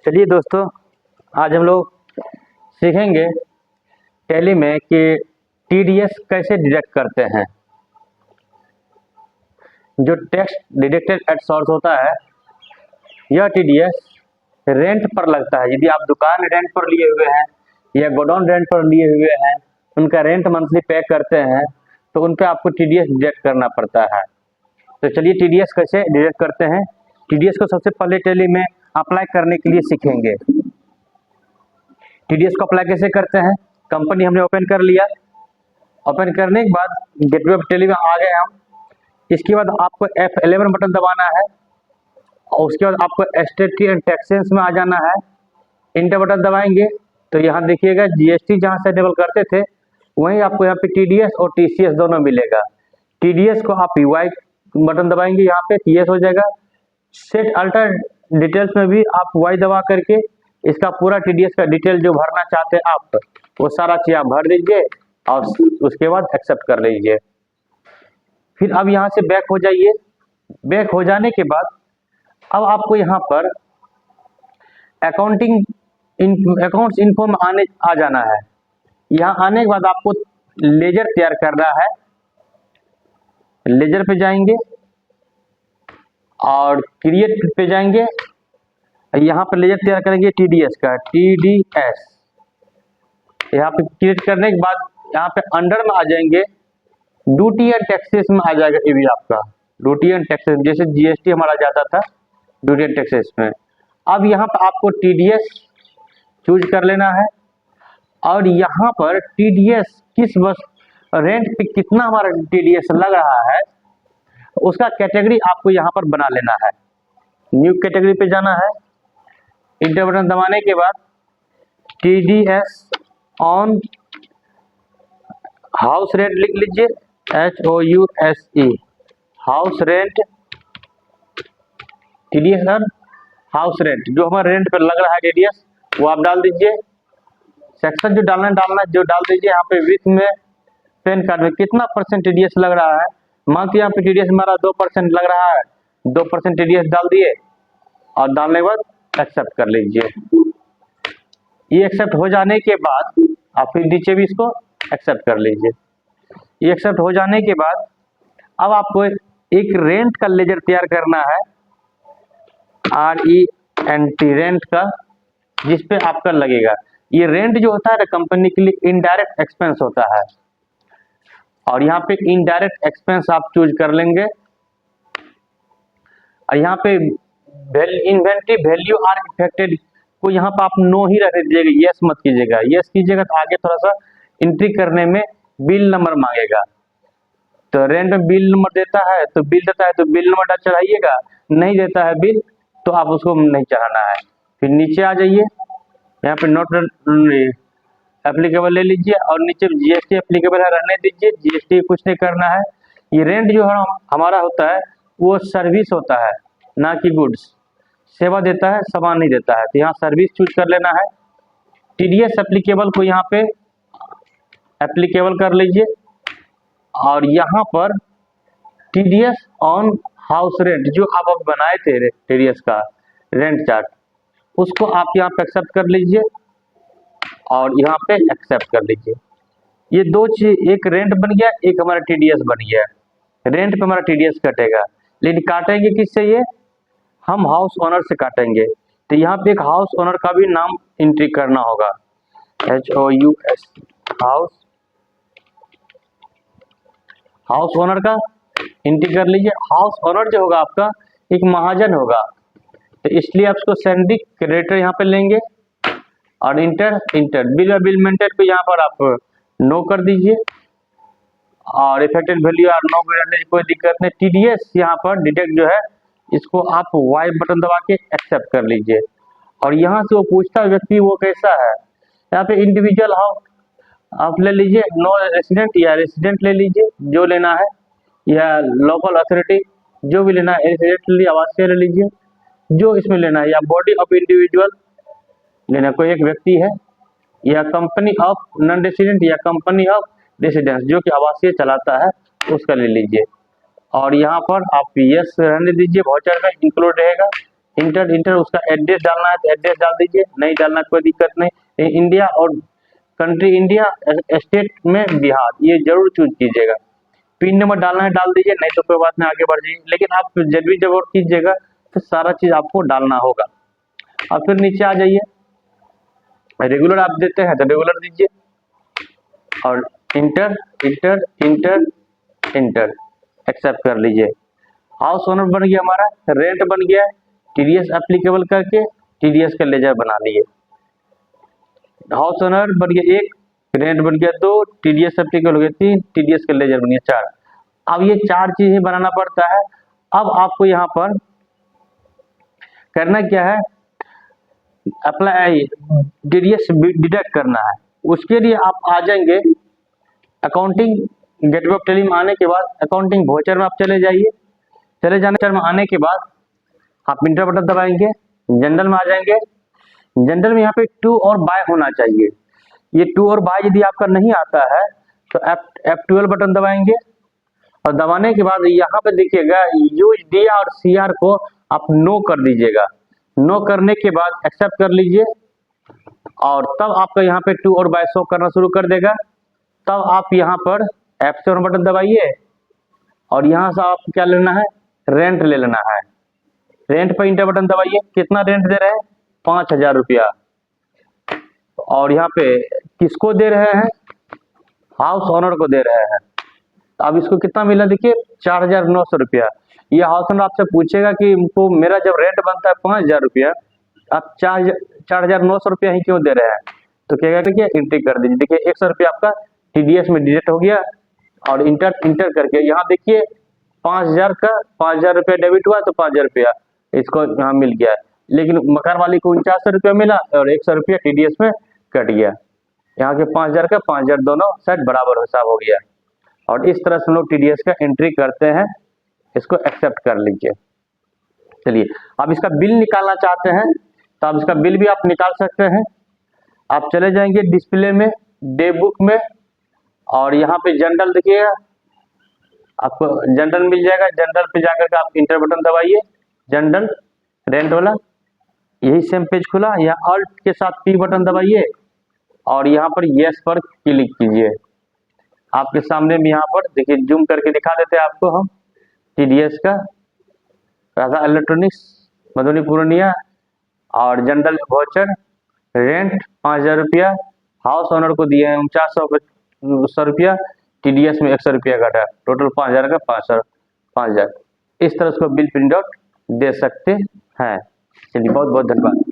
चलिए दोस्तों, आज हम लोग सीखेंगे टैली में कि टीडीएस कैसे डिडक्ट करते हैं। जो टेक्स्ट डिडक्टेड एट सोर्स होता है, यह टीडीएस रेंट पर लगता है। यदि आप दुकान रेंट पर लिए हुए हैं या गोडाउन रेंट पर लिए हुए हैं, उनका रेंट मंथली पे करते हैं, तो उन पे आपको टीडीएस डिडक्ट करना पड़ता है। तो चलिए टीडीएस कैसे डिडक्ट करते हैं। टीडीएस को सबसे पहले टैली में अप्लाई करने के लिए सीखेंगे। टीडीएस को अप्लाई कैसे करते हैं। कंपनी हमने ओपन कर लिया। ओपन करने के बाद गेटवे ऑफ टैली में आ गए हम। इसके बाद आपको F11 बटन दबाना है और उसके बाद आपको स्टेटमेंट एंड टैक्सेस में आ जाना है। इंटर बटन दबाएंगे तो यहाँ देखिएगा जीएसटी जहाँ से इनेबल करते थे वहीं आपको यहाँ पे टीडीएस और टीसीएस दोनों मिलेगा। टीडीएस को आप यूआई बटन दबाएंगे, यहाँ पे टीएस हो जाएगा। सेट अल्टर डिटेल्स में भी आप वाई दबा करके इसका पूरा टीडीएस का डिटेल जो भरना चाहते हैं आप, वो सारा चीज आप भर दीजिए और उसके बाद एक्सेप्ट कर लीजिए। फिर अब यहाँ से बैक हो जाइए। बैक हो जाने के बाद अब आपको यहाँ पर अकाउंट्स इन्फो में आ जाना है। यहाँ आने के बाद आपको लेजर तैयार करना है। लेजर पे जाएंगे और क्रिएट पे जाएंगे। यहाँ पर लेजर तैयार करेंगे टीडीएस का, टीडीएस। यहाँ पे क्रिएट करने के बाद यहाँ पे अंडर में आ जाएंगे, ड्यूटी एंड टैक्सेस में आ जाएगा। ये भी आपका ड्यूटी एंड टैक्सेस, जैसे जीएसटी हमारा जाता था ड्यूटी एंड टैक्सेस में। अब यहाँ पर आपको टीडीएस चूज कर लेना है और यहाँ पर टीडीएस किस बस रेंट पे कितना हमारा टीडीएस लग रहा है उसका कैटेगरी आपको यहाँ पर बना लेना है। न्यू कैटेगरी पे जाना है। इंटर बटन दबाने के बाद टीडीएस ऑन हाउस रेंट लिख लीजिए, HOUSE, house rent. TDS on house rent, जो हमारा रेंट पर लग रहा है टीडीएस, वो आप डाल दीजिए। सेक्शन जो डालना जो डाल दीजिए। यहाँ पे विथ में पैन कार्ड में कितना परसेंट टीडीएस लग रहा है। मान के यहाँ पे टीडीएस हमारा 2% लग रहा है, 2% टीडीएस डाल दिए और डालने के बाद एक्सेप्ट कर लीजिए। ये एक्सेप्ट हो जाने के बाद आप फिर नीचे भी इसको एक्सेप्ट कर लीजिए। ये एक्सेप्ट हो जाने के बाद अब आपको एक रेंट का लेजर तैयार करना है, RENT, रेंट का, जिसपे आपका लगेगा। ये रेंट जो होता है ना कंपनी के लिए इनडायरेक्ट एक्सपेंस होता है और यहाँ पे इनडायरेक्ट एक्सपेंस आप चूज कर लेंगे। और यहाँ पे इन्वेंटरी वैल्यू आर इफेक्टेड को यहाँ पे आप नो ही रख दीजिएगा, यस मत कीजिएगा। यस कीजिएगा तो आगे थोड़ा सा एंट्री करने में बिल नंबर मांगेगा। तो रेंट में बिल नंबर देता है तो बिल देता है तो बिल नंबर चढ़ाइएगा, नहीं देता है बिल तो आप उसको नहीं चढ़ाना है। फिर नीचे आ जाइए, यहाँ पे नोट एप्लीकेबल ले लीजिए और नीचे जीएसटी एप्लीकेबल है रहने दीजिए। जीएसटी कुछ नहीं करना है। ये रेंट जो हमारा होता है वो सर्विस होता है, ना कि गुड्स। सेवा देता है, सामान नहीं देता है। तो यहाँ सर्विस चूज कर लेना है। टीडीएस एप्लीकेबल को यहाँ पे एप्लीकेबल कर लीजिए और यहाँ पर टीडीएस ऑन हाउस रेंट जो आप बनाए थे टीडीएस का रेंट चार्ट, उसको आप यहाँ पे एक्सेप्ट कर लीजिए और यहाँ पे एक्सेप्ट कर लीजिए। ये दो चीज, एक रेंट बन गया, एक हमारा टीडीएस बन गया। रेंट पे हमारा टीडीएस कटेगा, लेकिन काटेंगे किससे? ये हम हाउस ओनर से काटेंगे। तो यहाँ पे एक हाउस ओनर का भी नाम एंट्री करना होगा, HOUS, हाउस ओनर का एंट्री कर लीजिए। हाउस ओनर जो होगा आपका एक महाजन होगा, तो इसलिए आप उसको सैंडिक क्रेडिटर यहाँ पे लेंगे और इंटर बिल मेंटेन को यहाँ पर आप नो कर दीजिए और इफेक्टेड वैल्यू और नो करने की कोई दिक्कत नहीं। टीडीएस यहाँ पर डिडक्ट जो है इसको आप वाई बटन दबा के एक्सेप्ट कर लीजिए। और यहाँ से वो पूछता है व्यक्ति वो कैसा है। यहाँ पे इंडिविजुअल हाउस आप ले लीजिए, नो रेसिडेंट या रेसिडेंट ले लीजिए जो लेना है, या लोकल अथॉरिटी जो भी लेना है, रेसिडेंट आवासीय ले लीजिए जो इसमें लेना है, या बॉडी ऑफ इंडिविजुअल लेना, कोई एक व्यक्ति है, या कंपनी ऑफ नॉन रेसिडेंट या कंपनी ऑफ रेसिडेंस जो कि आवासीय चलाता है उसका ले लीजिए। और यहाँ पर आप यस रहने दीजिए, वाउचर का इंक्लूड रहेगा। इंटर इंटर उसका एड्रेस डालना है तो एड्रेस डाल दीजिए, नहीं डालना कोई दिक्कत नहीं। इंडिया और कंट्री इंडिया, स्टेट में बिहार, ये जरूर चूज कीजिएगा। पिन नंबर डालना है डाल दीजिए, नहीं तो कोई बात नहीं, आगे बढ़ जाइए। लेकिन आप जब भी वोट कीजिएगा तो सारा चीज आपको डालना होगा। और फिर नीचे आ जाइए, रेगुलर आप देते हैं तो रेगुलर दीजिए, और inter inter inter inter accept कर लीजिए। हाउस ओनर बन गया हमारा, रेंट बन गया, टीडीएस एप्लीकेबल करके टीडीएस का लेजर बना लिए। हाउस ओनर बन गया 1, रेंट बन गया 2, टीडीएस एप्लीकेबल हो गया 3, टीडीएस का लेजर बन गया 4। अब ये 4 चीज ही बनाना पड़ता है। अब आपको यहाँ पर करना क्या है, अप्लाई टीडीएस डिडक्ट करना है। उसके लिए आप आ जाएंगे अकाउंटिंग गेटवे ऑफ टेली में आने के बाद अकाउंटिंग वाउचर में आप चले जाइए। चले जाने में आने के बाद आप इंटर बटन दबाएंगे, जनरल में आ जाएंगे। जनरल में यहाँ पे टू और बाय होना चाहिए। ये टू और बाय यदि आपका नहीं आता है तो F12 बटन दबाएंगे, और दबाने के बाद यहाँ पे देखिएगा यूज डी और CR को आप नो कर दीजिएगा। नो करने के बाद एक्सेप्ट कर लीजिए, और तब आपका यहाँ पे टू और बाय शो करना शुरू कर देगा। तब आप यहाँ पर F7 बटन दबाइए, और यहाँ से आप क्या लेना है, रेंट ले लेना है। रेंट पर इंटर बटन दबाइए। कितना रेंट दे रहे हैं, 5000 रुपया। और यहाँ पे किसको दे रहे हैं, हाउस ओनर को दे रहे हैं। अब इसको कितना मिला देखिए, 4900 रुपया। ये हाउस ओनर आपसे पूछेगा कि इनको मेरा जब रेंट बनता है 5000 रुपया, आप 4900 रुपया ही क्यों दे रहे हैं, तो कहेगा देखिए एंट्री कर दीजिए। देखिए 100 रुपया आपका टीडीएस में डिडक्ट हो गया, और इंटर करके यहाँ देखिए 5000 का 5000 रुपया डेबिट हुआ तो 5000 रुपया इसको यहाँ मिल गया। लेकिन मकान वाली को 4900 रुपया मिला और 100 रुपया टीडीएस में कट गया। यहाँ के 5000 का 5000 दोनों साइड बराबर हिसाब हो गया। और इस तरह से हम लोग टीडीएस का एंट्री करते हैं। इसको एक्सेप्ट कर लीजिए। चलिए, आप इसका बिल निकालना चाहते हैं तो आप इसका बिल भी आप निकाल सकते हैं। आप चले जाएंगे डिस्प्ले में, डे बुक में, और यहाँ पे जनरल देखिएगा, आपको जनरल मिल जाएगा। जनरल पे जाकर के आप इंटर बटन दबाइए, जनरल रेंट वाला, यही सेम पेज खुला। यहाँ अल्ट के साथ P बटन दबाइए, और यहाँ पर यस पर क्लिक कीजिए। आपके सामने में यहाँ पर देखिए, जूम करके दिखा देते हैं आपको हम टीडीएस का, राधा इलेक्ट्रॉनिक्स मधुबनी पूर्णिया, और जनरल वाउचर, रेंट 5000 रुपया, हाउस ओनर को दिए हैं 4900 रुपया, टीडीएस में 100 रुपया घटा, टोटल 5000 का 5000। इस तरह उसको बिल प्रिंट आउट दे सकते हैं। चलिए, बहुत बहुत धन्यवाद।